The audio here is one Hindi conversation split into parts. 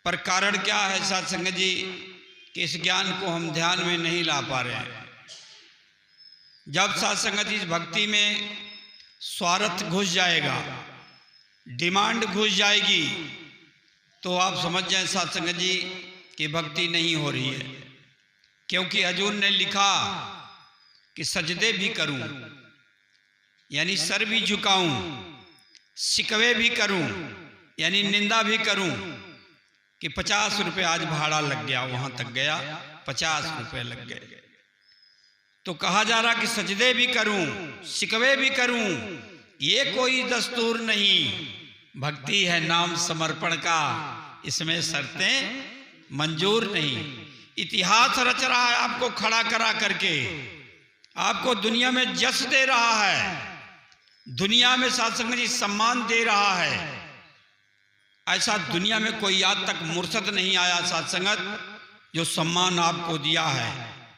पर कारण क्या है साथ संगत जी कि इस ज्ञान को हम ध्यान में नहीं ला पा रहे हैं। जब साथ संगत जी इस भक्ति में स्वार्थ घुस जाएगा, डिमांड घुस जाएगी, तो आप समझ जाएं साथ संगत जी कि भक्ति नहीं हो रही है। क्योंकि हजूर ने लिखा कि सजदे भी करूं, यानी सर भी झुकाऊं, शिकवे भी करूं, यानी निंदा भी करूं कि 50 रुपये आज भाड़ा लग गया, वहां तक गया 50 रुपये लग गए। तो कहा जा रहा कि सजदे भी करूं, शिकवे भी करूं, ये कोई दस्तूर नहीं, भक्ति है नाम समर्पण का, इसमें शर्तें मंजूर नहीं। इतिहास रच रहा है आपको खड़ा करा करके, आपको दुनिया में जस दे रहा है, दुनिया में साथ संगत जी सम्मान दे रहा है। ऐसा दुनिया में कोई आज तक मुर्शद नहीं आया साथ संगत जो सम्मान आपको दिया है,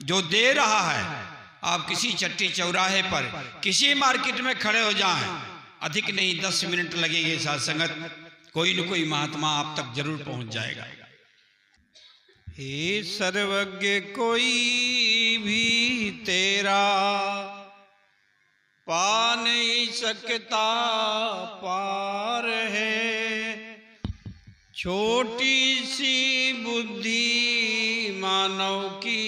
जो दे रहा है। आप किसी चट्टी चौराहे पर किसी मार्केट में खड़े हो जाएं, अधिक नहीं 10 मिनट लगेंगे साथ संगत, कोई न कोई महात्मा आप तक जरूर पहुंच जाएगा। हे सर्वज्ञ कोई भी तेरा पा नहीं सकता पार है, छोटी सी बुद्धि मानव की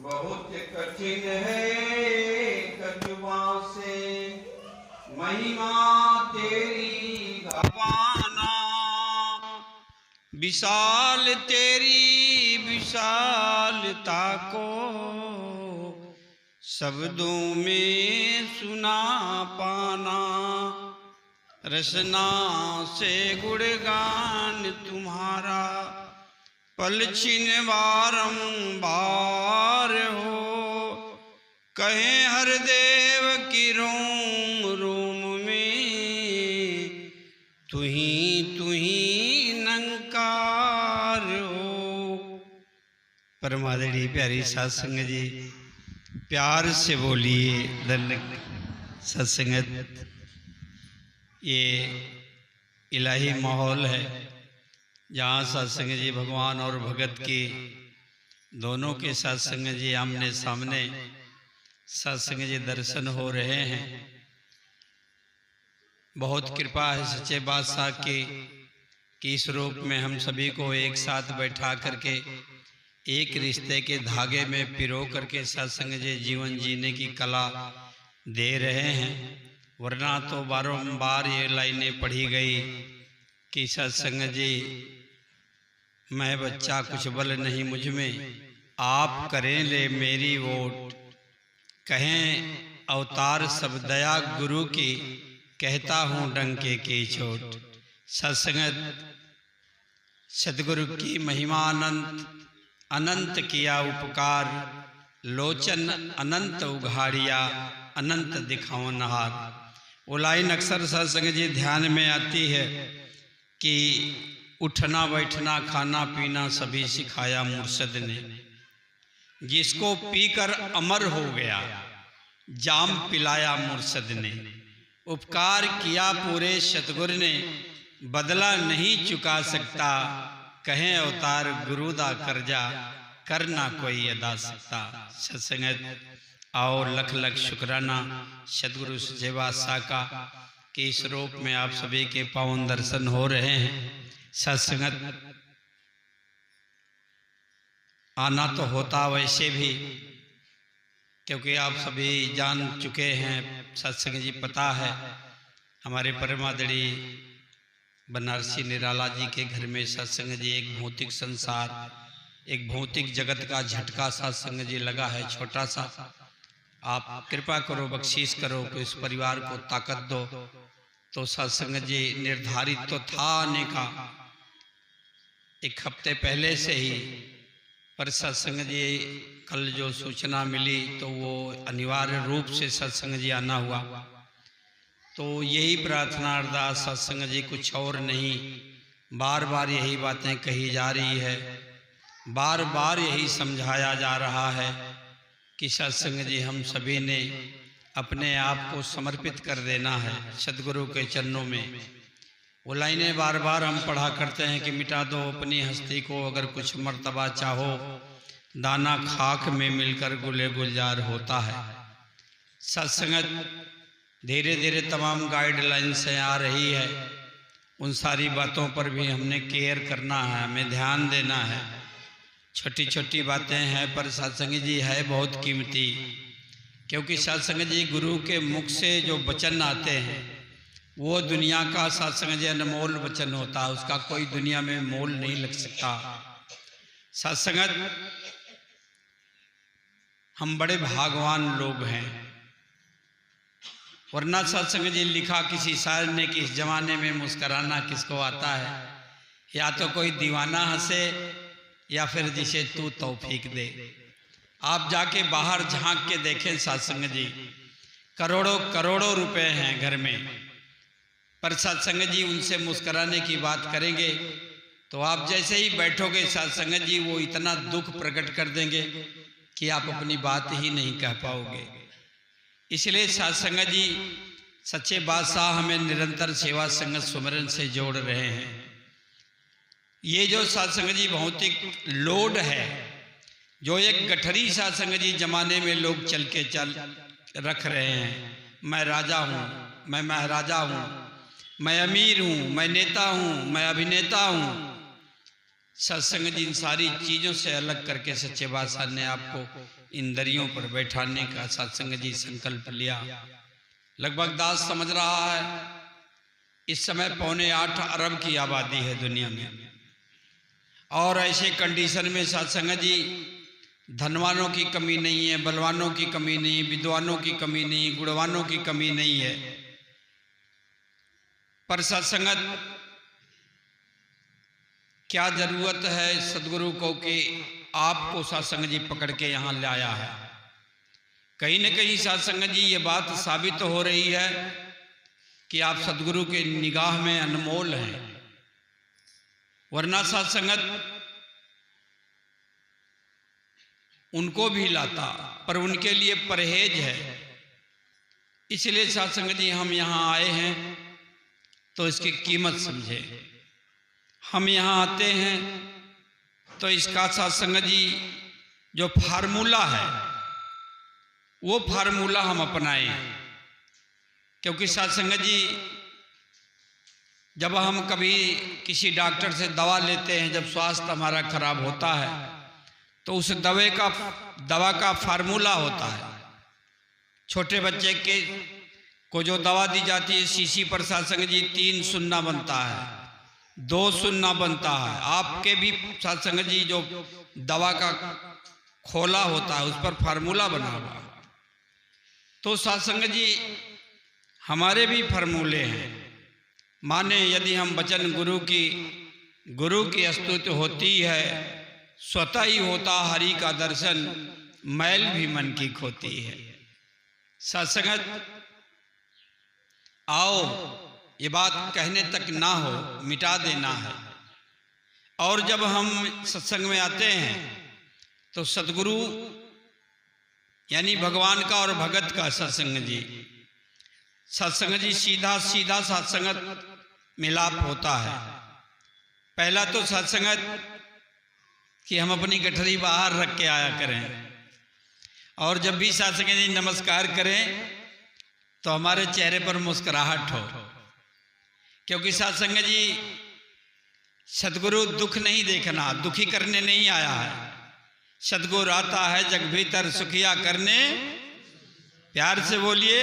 बहुत कठिन है कजुबा से महिमा तेरी गाना, विशाल तेरी विशालता को शब्दों में सुना पाना, रसना से गुणगान तुम्हारा पलछिन बारंबार हो, कहे हर देव की रोम रोम में तू ही नंकार हो। परमादड़ी प्यारी साध संगत जी, प्यार से बोलिए धन्य सत्संगत। ये इलाही माहौल है जहाँ सत्संग जी भगवान और भगत की दोनों के सत्संग जी आमने सामने सत्संग जी दर्शन हो रहे हैं। बहुत कृपा है सच्चे बादशाह की कि इस रूप में हम सभी को एक साथ बैठा करके एक रिश्ते के धागे में पिरो करके सत्संग जी जीवन जीने की कला दे रहे हैं। वरना तो बारंबार ये लाइनें पढ़ी गई कि सत्संग जी मैं बच्चा कुछ बल नहीं मुझ में, आप करें ले मेरी वोट, कहें अवतार सब दया गुरु की, कहता हूँ डंके की चोट। सत्संगत सदगुरु की महिमा अनंत, अनंत किया उपकार, लोचन अनंत उघाड़िया, अनंत दिखाओ नहार। वो लाइन अक्सर सत्संग जी ध्यान में आती है कि उठना बैठना खाना पीना सभी सिखाया मुर्शद ने, जिसको पीकर अमर हो गया जाम पिलाया मुर्शद ने, उपकार किया पूरे सतगुरु ने, बदला नहीं चुका सकता, कहें अवतार गुरुदा कर्जा, करना कोई अदा सकता। सत्संगत आओ लख लख शुक्राना सदगुरु सच्चे बादशाह का कि इस रूप में आप सभी के पावन दर्शन हो रहे हैं। सत्संगत आना तो होता वैसे भी, क्योंकि आप सभी जान चुके हैं, सत्संग जी पता है हमारे परमादड़ी बनारसी निराला जी के घर में सत्संग जी एक भौतिक संसार, एक भौतिक जगत का झटका सत्संग जी लगा है छोटा सा। आप कृपा करो, बख्शीश करो कि इस परिवार को ताकत दो। तो सत्संग जी निर्धारित तो था आने का एक हफ्ते पहले से ही, पर सत्संग जी कल जो सूचना मिली तो वो अनिवार्य रूप से सत्संग जी आना हुआ। तो यही प्रार्थना अरदास सत्संग जी कुछ और नहीं, बार बार यही बातें कही जा रही है, बार बार यही समझाया जा रहा है कि सत्संग जी हम सभी ने अपने आप को समर्पित कर देना है सदगुरु के चरणों में। वो लाइनें बार बार हम पढ़ा करते हैं कि मिटा दो अपनी हस्ती को, अगर कुछ मर्तबा चाहो, दाना खाक में मिलकर गुले गुलजार होता है। सत्संगत धीरे धीरे तमाम गाइडलाइंस आ रही है, उन सारी बातों पर भी हमने केयर करना है, हमें ध्यान देना है। छोटी छोटी बातें हैं पर सत्संग जी है बहुत कीमती, क्योंकि सत्संग जी गुरु के मुख से जो वचन आते हैं वो दुनिया का सत्संग जी अनमोल वचन होता है, उसका कोई दुनिया में मोल नहीं लग सकता। सत्संगत हम बड़े भागवान लोग हैं, वरना सत्संग जी लिखा किसी शायर ने कि इस जमाने में मुस्कराना किसको आता है, या तो कोई दीवाना हंसे या फिर जिसे तू तौफीक दे। आप जाके बाहर झांक के देखें सत्संग जी, करोड़ों करोड़ों रुपए हैं घर में, पर सत्संग जी उनसे मुस्कराने की बात करेंगे तो आप जैसे ही बैठोगे सत्संग जी वो इतना दुख प्रकट कर देंगे कि आप अपनी बात ही नहीं कह पाओगे। इसलिए सत्संग जी सच्चे बादशाह हमें निरंतर सेवा संगत सुमरन से जोड़ रहे हैं। ये जो सत्संग जी भौतिक लोड है, जो एक गठरी सत्संग जी जमाने में लोग चल रख रहे हैं, मैं राजा हूँ, मैं महाराजा हूँ, मैं अमीर हूँ, मैं नेता हूँ, मैं अभिनेता हूँ। सत्संग जी इन सारी चीज़ों से अलग करके सच्चे बादशाह ने आपको इन दरियों पर बैठाने का सत्संग जी संकल्प लिया। लगभग दास समझ रहा है इस समय 7.25 अरब की आबादी है दुनिया में, और ऐसे कंडीशन में सत्संग जी धनवानों की कमी नहीं है, बलवानों की कमी नहीं, विद्वानों की कमी नहीं, गुणवानों की कमी नहीं है। पर सत्संगत क्या जरूरत है सदगुरु को कि आपको सत्संग जी पकड़ के यहाँ लाया है। कहीं न कहीं सत्संग जी ये बात साबित हो रही है कि आप सदगुरु के निगाह में अनमोल हैं, वरना सत्संगत उनको भी लाता पर उनके लिए परहेज है। इसलिए सत्संग जी हम यहाँ आए हैं तो इसकी कीमत समझे। हम यहाँ आते हैं तो इसका सत्संग जी जो फार्मूला है वो फार्मूला हम अपनाएं, क्योंकि सत्संग जी जब हम कभी किसी डॉक्टर से दवा लेते हैं, जब स्वास्थ्य हमारा खराब होता है तो उस दवा का फार्मूला होता है। छोटे बच्चे को जो दवा दी जाती है शीशी पर सत्संग जी 3 सुन्ना बनता है, 2 सुन्ना बनता है। आपके भी सत्संग जी जो दवा का खोला होता है उस पर फार्मूला बना हुआ। तो सत्संग जी हमारे भी फार्मूले हैं। माने यदि हम वचन गुरु की स्तुति होती है, स्वतः ही होता हरि का दर्शन, मैल भी मन की खोती है। सत्संगत आओ, ये बात कहने तक ना हो, मिटा देना है। और जब हम सत्संग में आते हैं तो सदगुरु यानी भगवान का और भगत का सत्संग जी सीधा सत्संगत मिलाप होता है। पहला तो सत्संगत कि हम अपनी गठरी बाहर रख के आया करें, और जब भी सत्संग जी नमस्कार करें तो हमारे चेहरे पर मुस्कुराहट हो, क्योंकि सत्संग जी सदगुरु दुख नहीं देखना, दुखी करने नहीं आया है। सदगुरु आता है जग भीतर सुखिया करने, प्यार से बोलिए,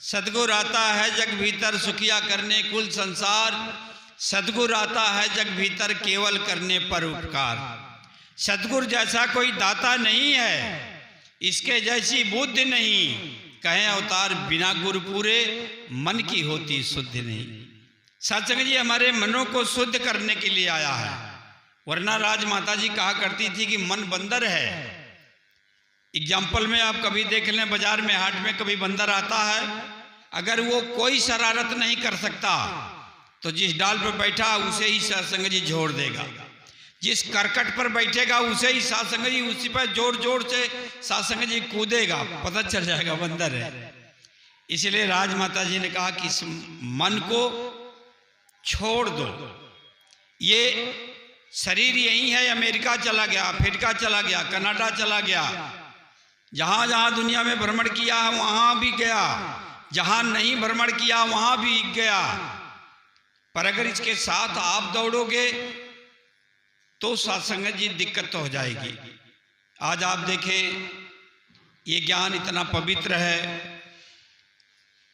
सदगुरु आता है जग भीतर सुखिया करने कुल संसार, सदगुरु आता है जग भीतर केवल करने पर उपकार। सदगुरु जैसा कोई दाता नहीं है, इसके जैसी बुद्धि नहीं, कहें अवतार बिना गुरु पूरे, मन की होती शुद्ध नहीं। सत्संग जी हमारे मनों को शुद्ध करने के लिए आया है, वरना राजमाता जी कहा करती थी कि मन बंदर है। एग्जाम्पल में आप कभी देख लें, बाजार में हाट में कभी बंदर आता है, अगर वो कोई शरारत नहीं कर सकता तो जिस डाल पर बैठा उसे ही सत्संग जी छोड़ देगा। जिस करकट पर बैठेगा उसे ही साध संगत जी उसी पर जोर जोर से साध संगत जी कूदेगा, पता चल जाएगा बंदर है। इसलिए राजमाता जी ने कहा कि इस मन को छोड़ दो, ये शरीर यही है, अमेरिका चला गया, अफ्रीका चला गया, कनाडा चला गया, जहां जहां दुनिया में भ्रमण किया वहां भी गया, जहां नहीं भ्रमण किया वहां भी गया। पर अगर इसके साथ आप दौड़ोगे तो साध संगत जी दिक्कत तो हो जाएगी। आज आप देखें ये ज्ञान इतना पवित्र है,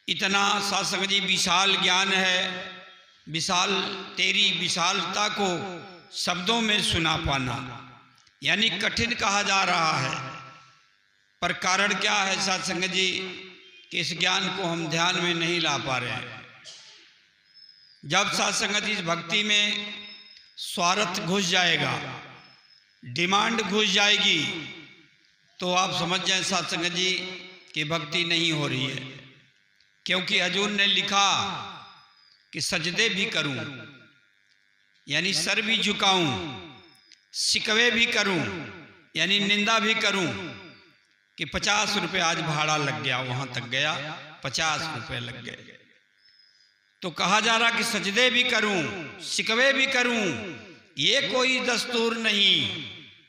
इतना साध संगत जी विशाल ज्ञान है, विशाल तेरी विशालता को शब्दों में सुना पाना यानी कठिन कहा जा रहा है। पर कारण क्या है साध संगत जी कि इस ज्ञान को हम ध्यान में नहीं ला पा रहे हैं। जब साध संगत जी इस भक्ति में स्वार्थ घुस जाएगा, डिमांड घुस जाएगी, तो आप समझ जाएं साध संगत जी कि भक्ति नहीं हो रही है। क्योंकि हजूर ने लिखा कि सजदे भी करूं यानी सर भी झुकाऊं, शिकवे भी करूं यानी निंदा भी करूं कि 50 रुपये आज भाड़ा लग गया, वहां तक गया 50 रुपये लग गए। तो कहा जा रहा कि सजदे भी करूं, शिकवे भी करूं, ये कोई दस्तूर नहीं,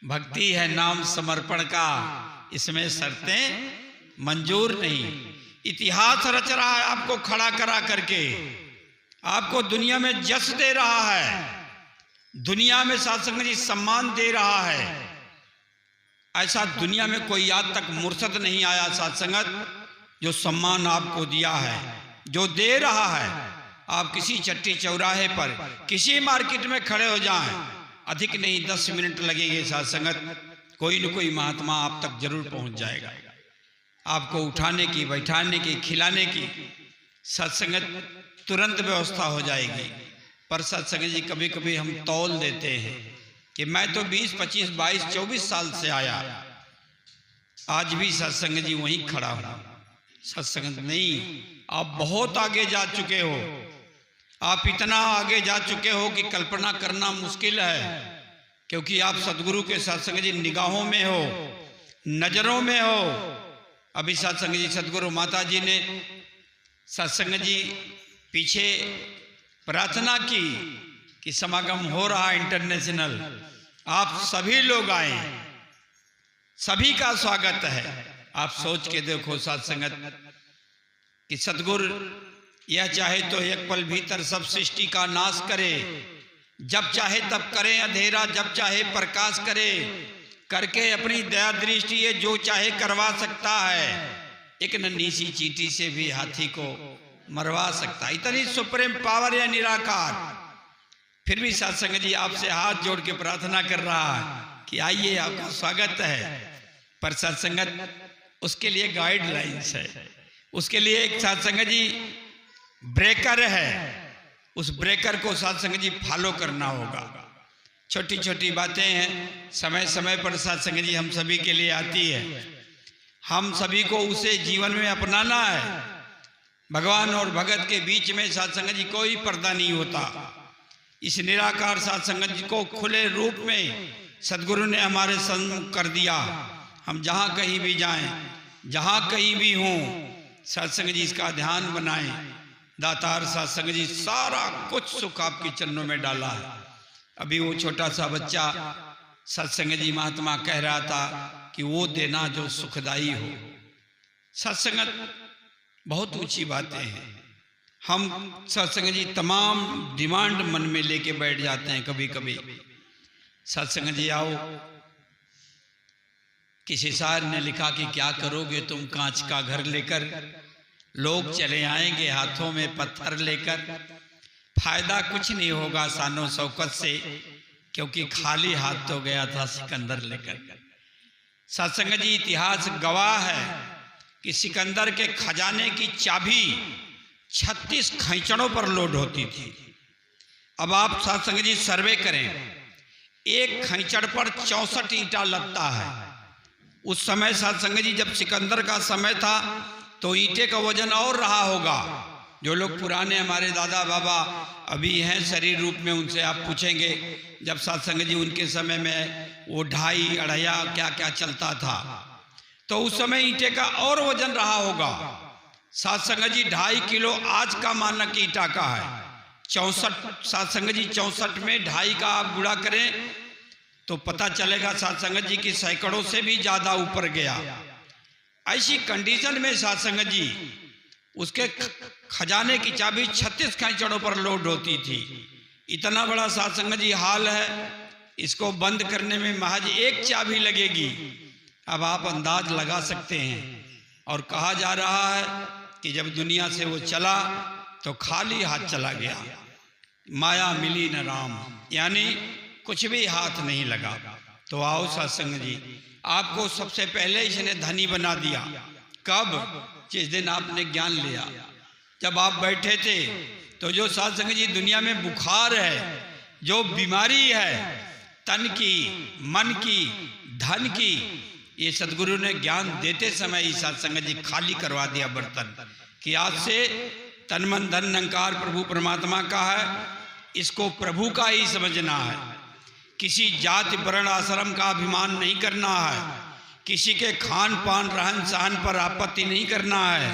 भक्ति है नाम समर्पण का, इसमें शर्तें मंजूर नहीं। इतिहास रच रहा है आपको खड़ा करा करके, आपको दुनिया में जस दे रहा है, दुनिया में साध संगत जी सम्मान दे रहा है। ऐसा दुनिया में कोई आज तक मुर्शद नहीं आया साध संगत जो सम्मान आपको दिया है, जो दे रहा है। आप किसी चट्टी चौराहे पर किसी मार्केट में खड़े हो जाएं, अधिक नहीं 10 मिनट लगेंगे साध संगत, कोई न कोई महात्मा आप तक जरूर पहुंच जाएगा, आपको उठाने की, बैठाने की, खिलाने की सत्संगत तुरंत व्यवस्था हो जाएगी। पर सत्संगत जी कभी कभी हम तौल देते हैं कि मैं तो 20, 25, 22, 24 साल से आया, आज भी सत्संगत जी वहीं खड़ा हूं। सत्संगत नहीं, आप बहुत आगे जा चुके हो, आप इतना आगे जा चुके हो कि कल्पना करना मुश्किल है। क्योंकि आप सदगुरु के सत्संग जी निगाहों में हो, नजरों में हो। अभी सत्संग जी सदगुरु माता जी ने सत्संग जी पीछे प्रार्थना की कि समागम हो रहा इंटरनेशनल, आप सभी लोग आए, सभी का स्वागत है। आप सोच के देखो सत्संगत कि सदगुरु यह चाहे तो एक पल भीतर सब सृष्टि का नाश करे, जब चाहे तब करे अंधेरा, जब चाहे प्रकाश करे, करके अपनी दया दृष्टि ये जो चाहे करवा सकता है। एक नन्ही सी चींटी से भी हाथी को मरवा सकता है, इतनी सुप्रीम पावर है निराकार। फिर भी सत्संग जी आपसे हाथ जोड़ के प्रार्थना कर रहा है कि आइए, आपका स्वागत है। पर सत्संगत उसके लिए गाइडलाइंस है, उसके लिए एक सत्संग जी ब्रेकर है, उस ब्रेकर को सत्संग जी फॉलो करना होगा। छोटी छोटी बातें हैं, समय समय पर सत्संग जी हम सभी के लिए आती है, हम सभी को उसे जीवन में अपनाना है। भगवान और भगत के बीच में सत्संग जी कोई पर्दा नहीं होता। इस निराकार सत्संग जी को खुले रूप में सदगुरु ने हमारे सम्मुख कर दिया। हम जहाँ कहीं भी जाएं, जहाँ कहीं भी हों, सत्संग जी इसका ध्यान बनाएं। दातार सत्संग जी सारा कुछ सुख आपके चरणों में डाला है। अभी वो छोटा सा बच्चा सत्संग जी महात्मा कह रहा था कि वो देना जो सुखदाई हो। सत्संगत बहुत ऊंची बातें हैं। हम सत्संग जी तमाम डिमांड मन में लेके बैठ जाते हैं। कभी कभी सत्संग जी आओ, किसी शायर ने लिखा कि क्या करोगे तुम कांच का घर लेकर, लोग चले आएंगे हाथों में पत्थर लेकर, फायदा कुछ नहीं होगा शानो शौकत से, क्योंकि खाली हाथ तो गया था सिकंदर लेकर। सत्संग जी इतिहास गवाह है कि सिकंदर के खजाने की चाबी 36 खैंचड़ों पर लोड होती थी। अब आप सत्संग जी सर्वे करें, एक खैंचड़ पर 64 ईंटा लगता है। उस समय सत्संग जी जब सिकंदर का समय था तो ईंटे का वजन और रहा होगा, जो लोग पुराने हमारे दादा बाबा अभी हैं शरीर रूप में, उनसे आप पूछेंगे जब सत्संग जी उनके समय में वो ढाई अढ़ैया क्या क्या चलता था, तो उस समय ईंटे का और वजन रहा होगा। सत्संग जी 2.5 किलो आज का मानक ईंटा का है। 64 सत्संग जी 64 में 2.5 का आप गुणा करें तो पता चलेगा सत्संग जी की सैकड़ों से भी ज्यादा ऊपर गया। ऐसी कंडीशन में सत्संग जी उसके खजाने की चाबी 36 खैचड़ों पर लोड होती थी। इतना बड़ा सत्संग जी हाल है, इसको बंद करने में महज एक चाबी लगेगी। अब आप अंदाज लगा सकते हैं। और कहा जा रहा है कि जब दुनिया से वो चला तो खाली हाथ चला गया। माया मिली न राम, यानी कुछ भी हाथ नहीं लगा। तो आओ सत्संग जी, आपको सबसे पहले इसने धनी बना दिया। कब? जिस दिन आपने ज्ञान लिया। जब आप बैठे थे तो जो सत्संग जी दुनिया में बुखार है, जो बीमारी है तन की, मन की, धन की, ये सदगुरु ने ज्ञान देते समय ही सत्संग जी खाली करवा दिया बर्तन कि आज से तन मन धन निरंकार प्रभु परमात्मा का है, इसको प्रभु का ही समझना है। किसी जाति वर्ण आश्रम का अभिमान नहीं करना है, किसी के खान पान रहन सहन पर आपत्ति नहीं करना है,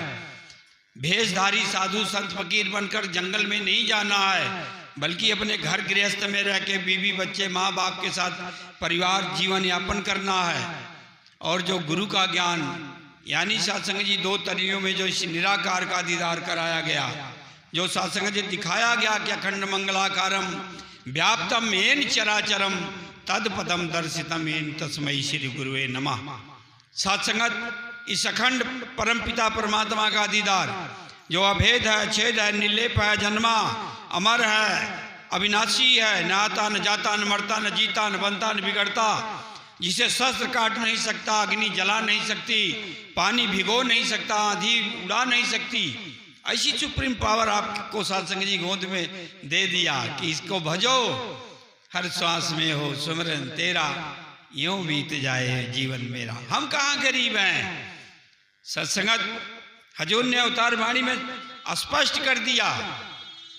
भेषधारी साधु संत फकीर बनकर जंगल में नहीं जाना है, बल्कि अपने घर गृहस्थ में रह के बीवी बच्चे माँ बाप के साथ परिवार जीवन यापन करना है। और जो गुरु का ज्ञान यानी सत्संग जी 2 तनियों में जो इस निराकार का दीदार कराया गया, जो सत्संग जी दिखाया गया कि अखंड मंगलाकारम व्याप्तम येन चराचरम तद पदम दर्शितम येन तस्मै श्री गुरुवे नमः। सत्संगत इस अखंड परमपिता परमात्मा का दीदार जो अभेद है, छेद है, निर्लेप है, जन्मा अमर है, अविनाशी है, न आता न जाता न मरता न जीता न बनता न बिगड़ता, जिसे शस्त्र काट नहीं सकता, अग्नि जला नहीं सकती, पानी भिगो नहीं सकता, आंधी उड़ा नहीं सकती, ऐसी सुप्रीम पावर आपको सत्संग जी गोद में दे दिया कि इसको भजो, हर श्वास में हो सुमरन तेरा, यूं बीत जाए जीवन मेरा। हम कहाँ गरीब हैं? सत्संगत हजूर ने अवतार वाणी में स्पष्ट कर दिया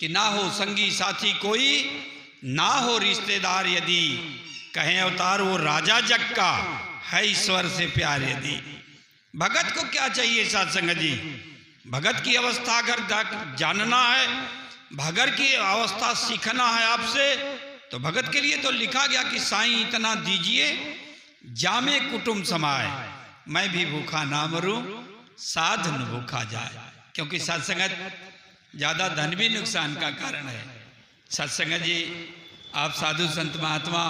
कि ना हो संगी साथी कोई, ना हो रिश्तेदार यदि, कहें अवतार वो राजा जग का, है ईश्वर से प्यार यदि। भगत को क्या चाहिए सत्संग जी? भगत की अवस्था अगर जानना है, भगत की अवस्था सीखना है आपसे, तो भगत के लिए तो लिखा गया कि साईं इतना दीजिए जामे कुटुंब समाए, मैं भी भूखा ना मरूं साध न भूखा जाए। क्योंकि सत्संगत ज्यादा धन भी नुकसान का कारण है। सत्संग जी आप साधु संत महात्मा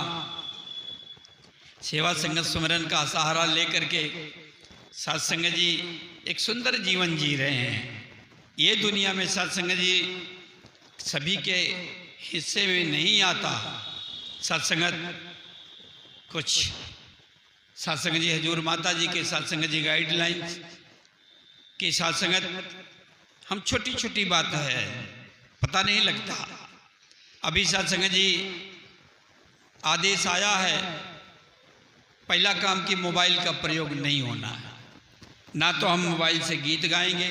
सेवा संगत सुमरन का सहारा लेकर के सत्संग जी एक सुंदर जीवन जी रहे हैं। ये दुनिया में सत्संग जी सभी के हिस्से में नहीं आता। सत्संगत कुछ सत्संग जी हजूर माता जी के सत्संग जी गाइडलाइंस की सत्संगत हम छोटी छोटी बात है पता नहीं लगता। अभी सत्संग जी आदेश आया है, पहला काम कि मोबाइल का प्रयोग नहीं होना है। ना तो हम मोबाइल से गीत गाएंगे,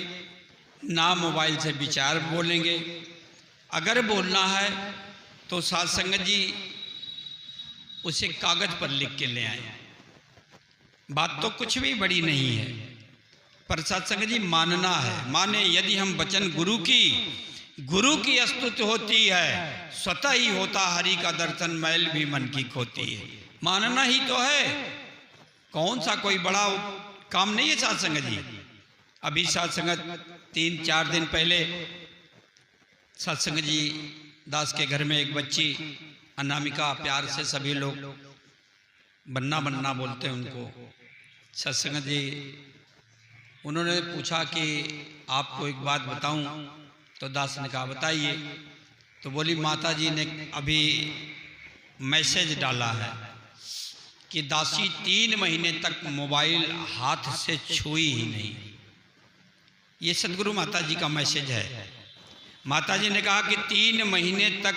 ना मोबाइल से विचार बोलेंगे। अगर बोलना है तो सत्संग जी उसे कागज पर लिख के ले आए। बात तो कुछ भी बड़ी नहीं है, पर सत्संग जी मानना है। माने यदि हम वचन गुरु की स्तुति होती है, स्वतः ही होता हरि का दर्शन, मैल भी मन की खोती है। मानना ही तो है, कौन सा कोई बड़ा काम नहीं है सत्संग जी। अभी सत्संग 3-4 दिन पहले सत्संग जी दास के घर में एक बच्ची अनामिका, प्यार से सभी लोग बन्ना बन्ना बोलते हैं उनको, सत्संग जी उन्होंने पूछा कि आपको एक बात बताऊं, तो दास ने कहा बताइए। तो बोली माता जी ने अभी मैसेज डाला है कि दासी 3 महीने तक मोबाइल हाथ से छुई ही नहीं। ये सदगुरु माता जी का मैसेज है। माता जी ने कहा कि 3 महीने तक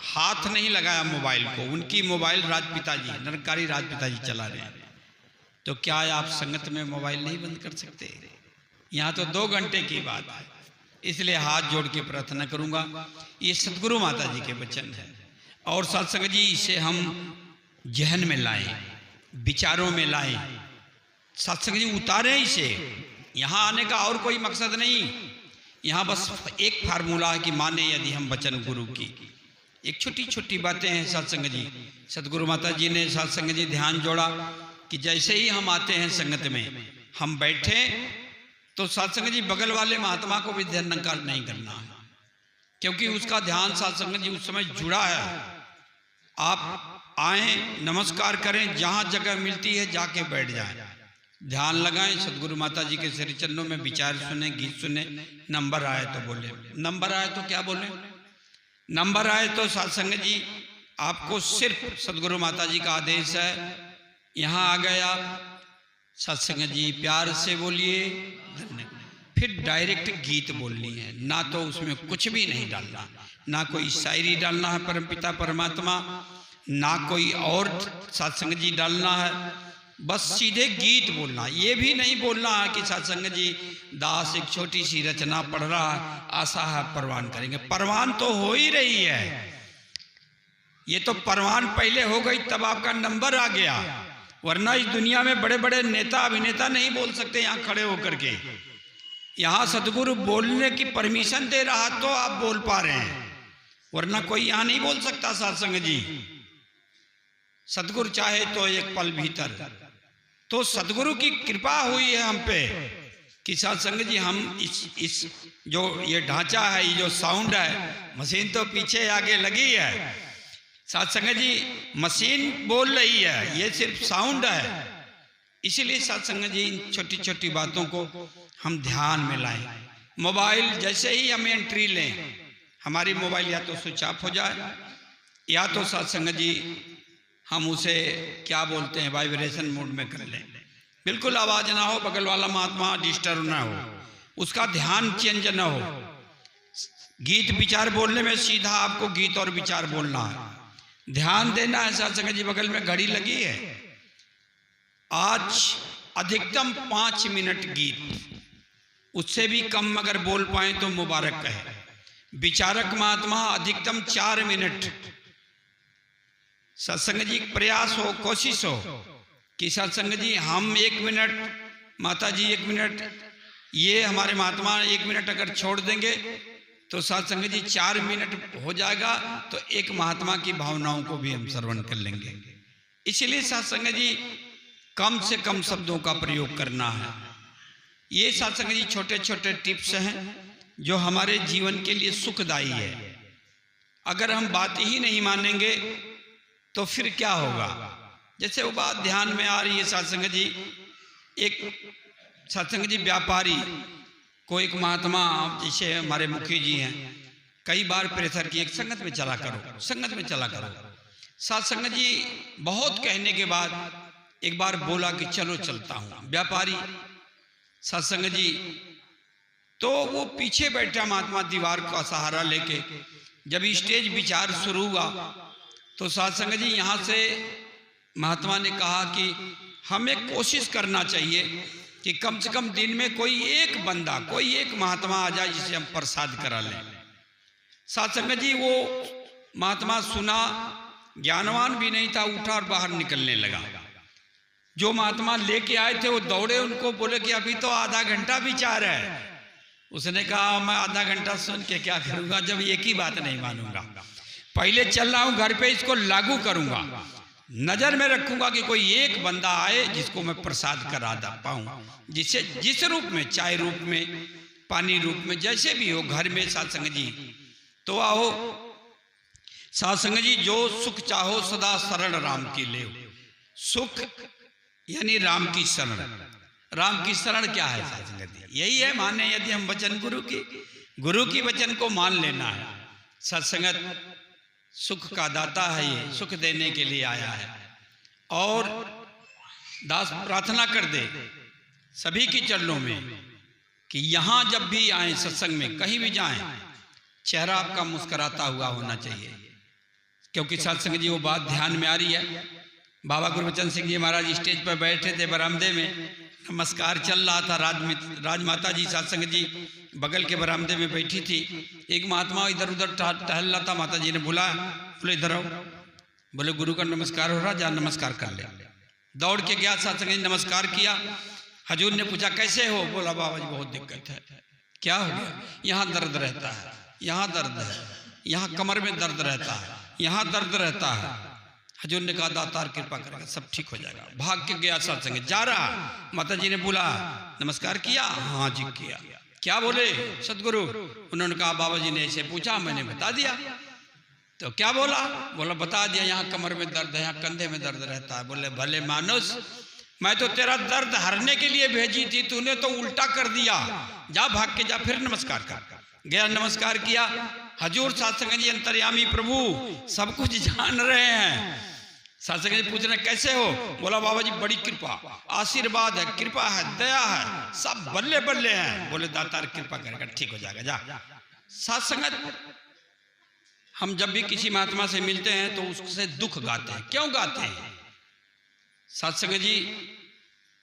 हाथ नहीं लगाया मोबाइल को। उनकी मोबाइल राजपिता जी, निरंकारी राजपिता जी चला रहे हैं। तो क्या आप संगत में मोबाइल नहीं बंद कर सकते? यहाँ तो 2 घंटे की बात है। इसलिए हाथ जोड़ के प्रार्थना करूंगा। ये सदगुरु माता जी के वचन है और सत्संग जी इसे हम जहन में लाएं, विचारों में लाएं, सत्संग जी उतारें इसे। यहाँ आने का और कोई मकसद नहीं, यहाँ बस एक फार्मूला है कि माने यदि हम वचन गुरु की। एक छोटी छोटी बातें हैं सत्संग जी। सदगुरु माता जी ने सत्संग जी ध्यान जोड़ा कि जैसे ही हम आते हैं संगत में, हम बैठे तो सत्संग जी बगल वाले महात्मा को भी ध्यान नहीं करना है, क्योंकि उसका ध्यान सत्संग जी उस समय जुड़ा है। आप आए, नमस्कार करें, जहाँ जगह मिलती है जाके बैठ जाएं, ध्यान लगाएं, सदगुरु माता जी के श्री चरणों में विचार सुने, गीत सुने। नंबर आए तो बोले, नंबर आए तो क्या बोले, नंबर आए तो सत्संग जी आपको सिर्फ सदगुरु माता जी का आदेश है, यहाँ आ गए आप सत्संग जी प्यार से बोलिए, फिर डायरेक्ट गीत बोलनी है, ना तो उसमें कुछ भी नहीं डालना, ना कोई शायरी डालना है परमपिता परमात्मा, ना कोई और सत्संग जी डालना है, बस सीधे गीत बोलना। ये भी नहीं बोलना है कि सत्संग जी दास एक छोटी सी रचना पढ़ रहा है, आशा है परवान करेंगे। परवान तो हो ही रही है, ये तो परवान पहले हो गई तब आपका नंबर आ गया, वरना इस दुनिया में बड़े बड़े नेता अभिनेता नहीं बोल सकते यहाँ खड़े होकर के। यहाँ सदगुरु बोलने की परमिशन दे रहा तो आप बोल पा रहे हैं, वरना कोई यहाँ नहीं बोल सकता सत्संग जी। सदगुरु चाहे तो एक पल भीतर, तो सदगुरु की कृपा हुई है हम पे कि सत्संग जी हम इस जो ये ढांचा है, ये जो साउंड है, मशीन तो पीछे आगे लगी है, सत्संग जी मशीन बोल रही है, ये सिर्फ साउंड है। इसीलिए सत्संग जी इन छोटी छोटी बातों को हम ध्यान में लाएं। मोबाइल जैसे ही हम एंट्री लें, हमारी मोबाइल या तो स्विच ऑफ हो जाए, या तो सत्संग जी हम उसे क्या बोलते हैं वाइब्रेशन मोड में कर लें, बिल्कुल आवाज ना हो, बगल वाला महात्मा डिस्टर्ब ना हो, उसका ध्यान चेंज ना हो। गीत विचार बोलने में सीधा आपको गीत और विचार बोलना है, ध्यान देना है। सत्संग जी बगल में घड़ी लगी है, आज अधिकतम 5 मिनट गीत, उससे भी कम अगर बोल पाए तो मुबारक है। विचारक महात्मा अधिकतम 4 मिनट। सत्संग जी प्रयास हो, कोशिश हो कि सत्संग जी हम 1 मिनट, माता जी 1 मिनट, ये हमारे महात्मा 1 मिनट अगर छोड़ देंगे तो सत्संग जी 4 मिनट हो जाएगा, तो एक महात्मा की भावनाओं को भी हम श्रवण कर लेंगे। इसलिए सत्संग जी कम से कम शब्दों का प्रयोग करना है। ये सत्संग जी छोटे छोटे टिप्स हैं जो हमारे जीवन के लिए सुखदायी है। अगर हम बात ही नहीं मानेंगे तो फिर क्या होगा। जैसे वो बात ध्यान में आ रही है सत्संग जी, एक सत्संग जी व्यापारी को एक महात्मा, जैसे हमारे मुखी जी हैं, कई बार प्रेशर की, एक संगत में चला करो, संगत में चला करो। सत्संग जी बहुत कहने के बाद एक बार बोला कि चलो चलता हूँ। व्यापारी सत्संग जी, तो वो पीछे बैठा महात्मा दीवार का सहारा लेके, जब स्टेज विचार शुरू हुआ तो सत्संग जी यहाँ से महात्मा ने कहा कि हमें कोशिश करना चाहिए कि कम से कम दिन में कोई एक बंदा, कोई एक महात्मा आ जाए जिसे हम प्रसाद करा लें। सत्संग जी वो महात्मा सुना, ज्ञानवान भी नहीं था, उठा और बाहर निकलने लगा। जो महात्मा लेके आए थे वो दौड़े, उनको बोले कि अभी तो आधा घंटा विचार है। उसने कहा मैं आधा घंटा सुन के क्या करूंगा जब एक ही बात नहीं मानूंगा, पहले चल रहा हूं घर पे, इसको लागू करूंगा, नजर में रखूंगा कि कोई एक बंदा आए जिसको मैं प्रसाद करा पाऊं, जिसे जिस रूप में, चाय रूप में, पानी रूप में, जैसे भी हो, घर में सत्संग जी तो आओ। सत्संग जी जो सुख चाहो सदा शरण राम की ले। सुख यानी राम की शरण। राम की शरण क्या है सत्संग जी? यही है, माने यदि हम वचन गुरु की वचन को मान लेना है। सत्संगत सुख का दाता है, ये सुख देने के लिए आया है। और दास प्रार्थना कर दे सभी की चरणों में कि यहाँ जब भी आए सत्संग में, कहीं भी जाएं, चेहरा आपका मुस्कुराता हुआ होना चाहिए, क्योंकि सत्संग जी वो बात ध्यान में आ रही है। बाबा गुरबचन सिंह जी महाराज स्टेज पर बैठे थे बरामदे में, नमस्कार चल रहा था, राजमाता जी सत्संग जी बगल के बरामदे में बैठी थी। एक महात्मा इधर उधर टहल रहा था। माता जी ने बुलाया, बोले इधर आओ। बोले गुरु का नमस्कार हो रहा, जा नमस्कार कर ले। दौड़ के गया, सत्संग जी नमस्कार किया। हजूर ने पूछा कैसे हो? बोला बाबा जी बहुत दिक्कत है। क्या हो गया? यहाँ दर्द रहता है, यहाँ दर्द है, यहाँ कमर में दर्द रहता है, यहाँ दर्द रहता है। हजूर ने कहा दातार कृपा करेगा, सब ठीक हो जाएगा। भाग के गया सत्संग, जा रहा, माता जी ने बोला नमस्कार किया? हाँ जी किया। क्या बोले सदगुरु? उन्होंने कहा बाबा जी ने ऐसे पूछा, मैंने बता दिया। तो क्या बोला? बोला बता दिया, यहाँ कमर में दर्द है, यहाँ कंधे में दर्द रहता है। बोले भले मानुस, मैं तो तेरा दर्द हरने के लिए भेजी थी, तूने तो उल्टा कर दिया। जा भाग के जा, फिर नमस्कार कर। गया, नमस्कार किया। हजूर सत्संग जी अंतर्यामी प्रभु सब कुछ जान रहे हैं। सत्संग जी पूछ रहे कैसे हो? बोला बाबा जी बड़ी कृपा, आशीर्वाद है, कृपा है, दया है, सब बल्ले बल्ले हैं। बोले दातार कृपा करेगा, ठीक हो जाएगा, जा। सत्संगत हम जब भी किसी महात्मा से मिलते हैं तो उससे दुख गाते हैं। क्यों गाते हैं? सत्संग जी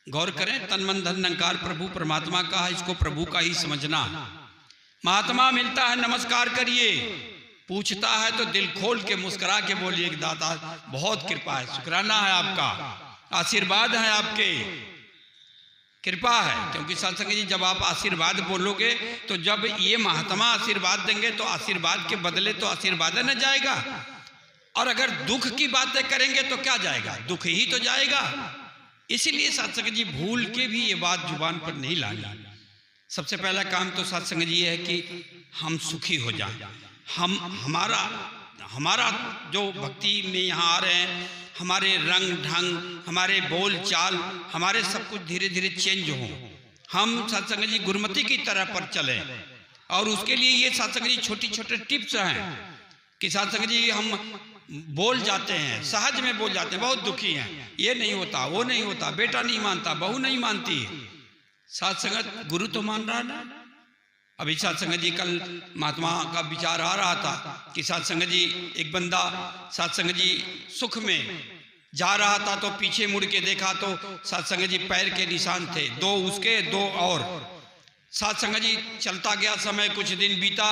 गौर करें, तन मन धन निरंकार प्रभु परमात्मा का है, इसको प्रभु का ही समझना। महात्मा मिलता है नमस्कार करिए, पूछता है तो दिल खोल के मुस्कुरा के बोलिए दाता बहुत कृपा है, शुक्राना है आपका, आशीर्वाद है आपके, कृपा है। क्योंकि सत्संग जी जब आप आशीर्वाद बोलोगे तो जब ये महात्मा आशीर्वाद देंगे तो आशीर्वाद के बदले तो आशीर्वाद न जाएगा, और अगर दुख की बातें करेंगे तो क्या जाएगा? दुख ही तो जाएगा। इसीलिए सत्संग जी भूल के भी ये बात जुबान पर नहीं लाना। सबसे पहला काम तो सत्संग जी है कि हम सुखी हो जाएं। हमारा जो भक्ति में यहाँ आ रहे हैं, हमारे रंग ढंग, हमारे बोल चाल, हमारे सब कुछ धीरे धीरे चेंज हो। हम सत्संग जी गुरुमति की तरह पर चले, और उसके लिए ये सत्संग जी छोटी छोटे टिप्स हैं कि सत्संग जी हम बोल जाते हैं, सहज में बोल जाते हैं, बहुत दुखी हैं, ये नहीं होता, वो नहीं होता, बेटा नहीं मानता, बहू नहीं मानती। सत्संगत गुरु तो मान रहा ना। अभी सत्संग जी कल महात्मा का विचार आ रहा था कि सत्संग जी एक बंदा सत्संग जी सुख में जा रहा था तो पीछे मुड़ के देखा तो सत्संग जी पैर के निशान थे, दो उसके दो और। सत्संग जी चलता गया, समय कुछ दिन बीता,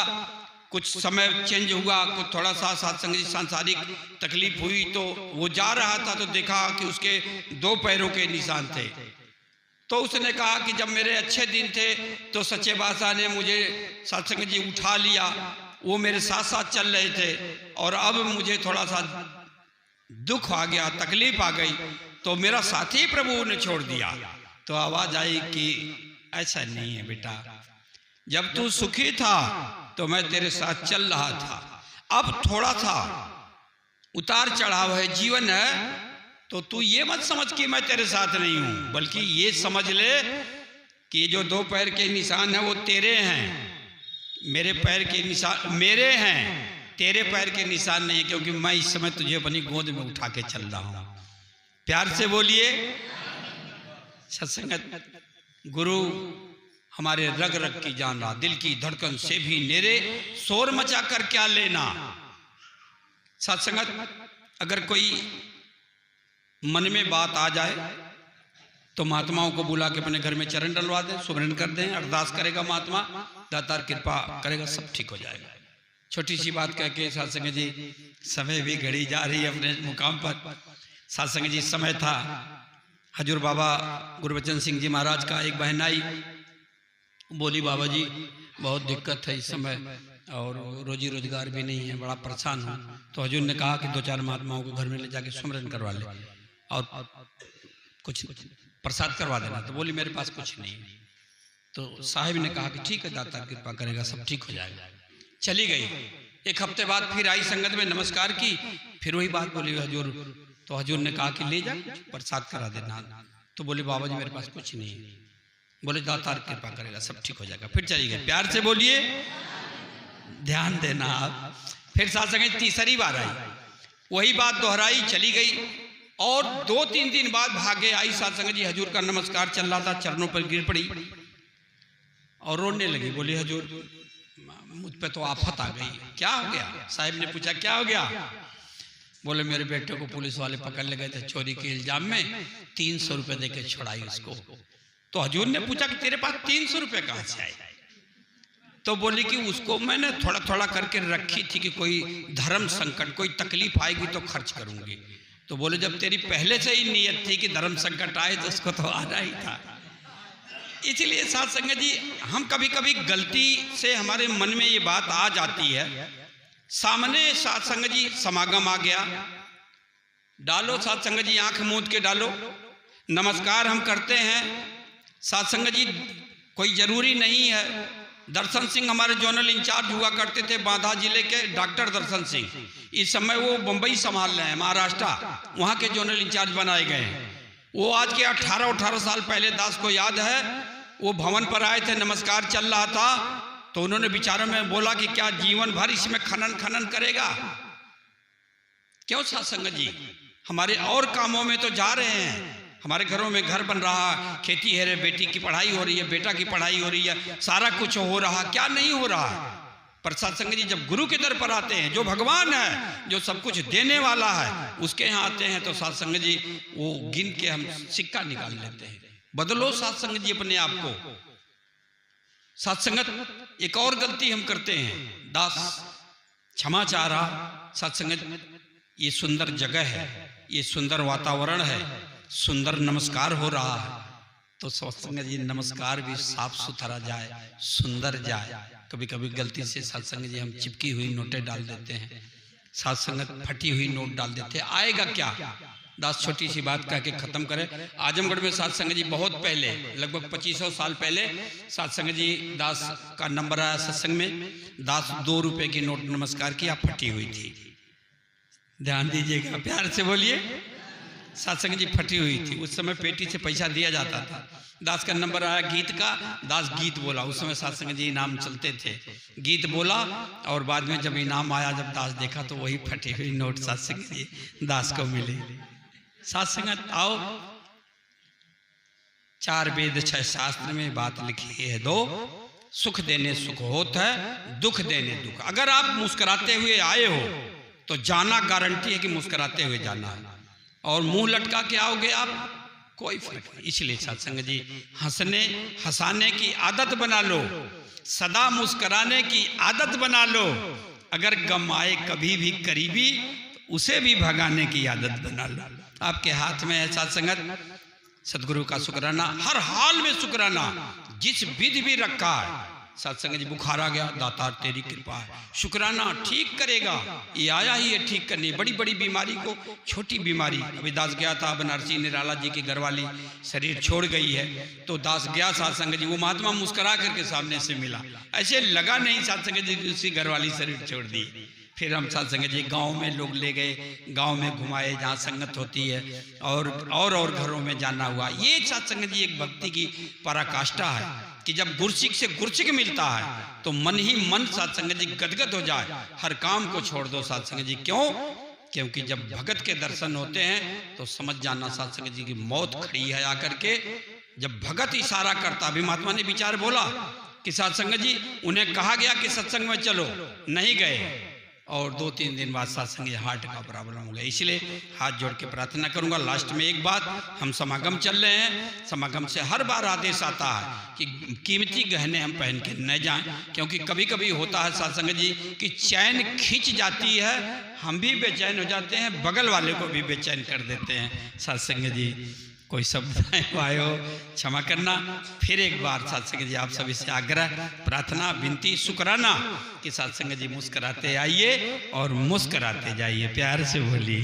कुछ समय चेंज हुआ, कुछ थोड़ा सा सत्संग जी सांसारिक तकलीफ हुई तो वो जा रहा था तो देखा कि उसके दो पैरों के निशान थे। तो उसने कहा कि जब मेरे अच्छे दिन थे तो सच्चे बादशाह ने मुझे सत्संग जी उठा लिया, वो मेरे साथ साथ चल रहे थे, और अब मुझे थोड़ा सा दुख आ गया, तकलीफ आ गई तो मेरा साथी प्रभु ने छोड़ दिया। तो आवाज आई कि ऐसा नहीं है बेटा, जब तू सुखी था तो मैं तेरे साथ चल रहा था, अब थोड़ा सा उतार चढ़ाव है, जीवन है, तो तू ये मत समझ कि मैं तेरे साथ नहीं हूं, बल्कि ये समझ ले कि जो दो पैर के निशान है वो तेरे हैं, मेरे पैर के निशान मेरे हैं, तेरे पैर के निशान नहीं है, क्योंकि मैं इस समय तुझे अपनी गोद में उठा के चल रहा हूं। प्यार से बोलिए सत्संगत गुरु हमारे रग रग की जान रहा, दिल की धड़कन से भी नेरे, शोर मचा कर क्या लेना। सत्संगत अगर कोई मन में बात आ जाए तो महात्माओं को बुला के अपने घर में चरण डलवा दें, सुमरन कर दें, अरदास करेगा महात्मा, दातार कृपा करेगा, सब ठीक हो जाएगा। छोटी सी बात कह के सत्संग जी समय भी घड़ी जा रही है अपने मुकाम पर। सत्संग जी समय था, हजूर बाबा गुरबचन सिंह जी महाराज का एक बहन आई, बोली बाबा जी बहुत दिक्कत है इस समय और रोजी रोजगार भी नहीं है, बड़ा परेशान हूँ। तो हजूर ने कहा कि दो चार महात्माओं को घर में ले जाके सुमरन करवा ले और कुछ प्रसाद करवा देना। तो बोली मेरे पास कुछ नहीं। तो साहिब ने कहा कि ठीक है दाता कृपा करेगा, सब ठीक हो जाएगा। चली गई। एक हफ्ते बाद फिर आई, संगत में नमस्कार की, फिर वही बात बोली हजूर। तो हजूर ने कहा कि ले जा प्रसाद करा देना। तो बोले बाबा जी मेरे पास कुछ नहीं। बोले दातार कृपा करेगा, सब ठीक हो जाएगा। फिर चली गई। प्यार से बोलिए, ध्यान देना आप। फिर सत्संग तीसरी बार आई, वही बात दोहराई, चली गई। और 2-3 दिन बाद भागे आई सत्संग जी, हजूर का नमस्कार चल रहा था, चरणों पर गिर पड़ी और रोने लगी। बोली हजूर मुझ पे तो आफत आ गई, क्या हो गया? साहिब ने पूछा क्या हो गया? बोले मेरे बेटे को पुलिस वाले पकड़ ले गए थे चोरी के इल्जाम में, 300 रुपए देके छुड़ाई उसको। तो हजूर ने पूछा कि तेरे पास 300 रुपए कहां से आए? तो बोली कि उसको मैंने थोड़ा थोड़ा करके रखी थी कि कोई धर्म संकट, कोई तकलीफ आएगी तो खर्च करूंगी। तो बोले जब तेरी पहले से ही नियत थी कि धर्म संकट आए तो उसको तो आना ही था। इसलिए साथ संगत जी, हम कभी कभी गलती से हमारे मन में ये बात आ जाती है, सामने साथ संगत जी समागम आ गया, डालो साथ संगत जी, आंख मूंद के डालो, नमस्कार हम करते हैं। साथ संगत जी कोई जरूरी नहीं है, दर्शन सिंह हमारे जोनल इंचार्ज हुआ करते थे बांदा जिले के, डॉक्टर दर्शन सिंह, इस समय वो मुंबई संभाल रहे हैं, महाराष्ट्र, वहाँ के जोनल इंचार्ज बनाए गए हैं। वो आज के 18 साल पहले, दास को याद है, वो भवन पर आए थे, नमस्कार चल रहा था, तो उन्होंने विचारों में बोला कि क्या जीवन भर इसमें खनन करेगा? क्यों साथ संगत जी, हमारे और कामों में तो जा रहे हैं, हमारे घरों में घर बन रहा, खेती है, बेटी की पढ़ाई हो रही है, बेटा की पढ़ाई हो रही है, सारा कुछ हो रहा, क्या नहीं हो रहा? पर साथ संगत जी जब गुरु के दर पर आते हैं, जो भगवान है, जो सब कुछ देने वाला है, उसके यहाँ आते हैं, तो साथ संगत जी वो गिन के हम सिक्का निकाल लेते हैं। बदलो साथ संगत जी अपने आप को। साथ संगत एक और गलती हम करते हैं, दास क्षमा चाह रहा, साथ संगत ये सुंदर जगह है, ये सुंदर वातावरण है, सुंदर नमस्कार हो रहा है, तो सत्संग जी नमस्कार भी साफ सुथरा जाए, सुंदर जाए। कभी कभी गलती से सत्संग जी हम चिपकी हुई नोटें डाल देते हैं, सत्संगत फटी हुई नोट डाल देते हैं, आएगा क्या? दास छोटी सी बात कह के खत्म करें। आजमगढ़ में सत्संग जी बहुत पहले, लगभग 2500 साल पहले सत्संग जी दास का नंबर आया सत्संग में, दास 2 रुपए की नोट नमस्कार की, आप फटी हुई थी, ध्यान दीजिएगा, प्यार से बोलिए। सत्संग जी फटी हुई थी, उस समय पेटी से पैसा दिया जाता था। दास का नंबर आया गीत का, दास गीत बोला, उस समय सत्संग जी इनाम चलते थे, गीत बोला, और बाद में जब इनाम आया, जब दास देखा तो वही फटी हुई नोट सत्संग जी दास को मिली। सत्संगत आओ, 4 वेद 6 शास्त्र में बात लिखी है, 2 सुख देने सुख होता है, दुख देने दुख। अगर आप मुस्कुराते हुए आए हो तो जाना गारंटी है कि मुस्कुराते हुए जाना है, और मुंह लटका के आओगे आप, कोई फर्क नहीं। इसलिए सत्संग जी हंसाने की आदत बना लो, सदा मुस्कुराने की आदत बना लो। अगर गम आए कभी भी करीबी, तो उसे भी भगाने की आदत बना लो। आपके हाथ में है सत्संगत, सदगुरु का शुक्राना, हर हाल में शुक्राना, जिस विधि भी रखा है। सत्संग जी बुखार आ गया, दातार तेरी कृपा है, शुक्राना ठीक करेगा, ये आया ही है ठीक करने, बड़ी बड़ी बीमारी को छोटी बीमारी। अभी दास गया था बनारसी, निराला जी की घरवाली शरीर छोड़ गई है, तो दास गया सत्संग जी, वो महात्मा मुस्कुरा करके सामने से मिला, ऐसे लगा नहीं सत्संग जी उसकी घरवाली शरीर छोड़ दी। फिर हम सत्संग जी गांव में लोग ले गए, गांव में घुमाए जहाँ संगत होती है, और घरों में जाना हुआ। ये सत्संग जी एक भक्ति की पराकाष्ठा है कि जब गुरसिक से गुरसिक मिलता है तो मन ही मन सत्संग जी गदगद हो जाए, हर काम को छोड़ दो सत्संग जी। क्यों? क्योंकि जब भगत के दर्शन होते हैं तो समझ जाना सत्संग जी की मौत खड़ी है आकर के। जब भगत इशारा करता, अभी महात्मा ने विचार बोला कि सत्संग जी, उन्हें कहा गया कि सत्संग में चलो, नहीं गए, और 2-3 दिन बाद सत्संग हार्ट का प्रॉब्लम हो गया। इसलिए हाथ जोड़ के प्रार्थना करूंगा। लास्ट में एक बात, हम समागम चल रहे हैं, समागम से हर बार आदेश आता है कि कीमती गहने हम पहन के न जाएं, क्योंकि कभी कभी होता है सत्संग जी कि चैन खींच जाती है, हम भी बेचैन हो जाते हैं, बगल वाले को भी बेचैन कर देते हैं। सत्संग जी कोई शब्द आए हो क्षमा करना। फिर एक बार सत्संग जी आप सभी से आग्रह, प्रार्थना, विनती, शुक्राना कि सत्संग जी मुस्कुराते आइए और मुस्कुराते जाइए, प्यार से बोलिए।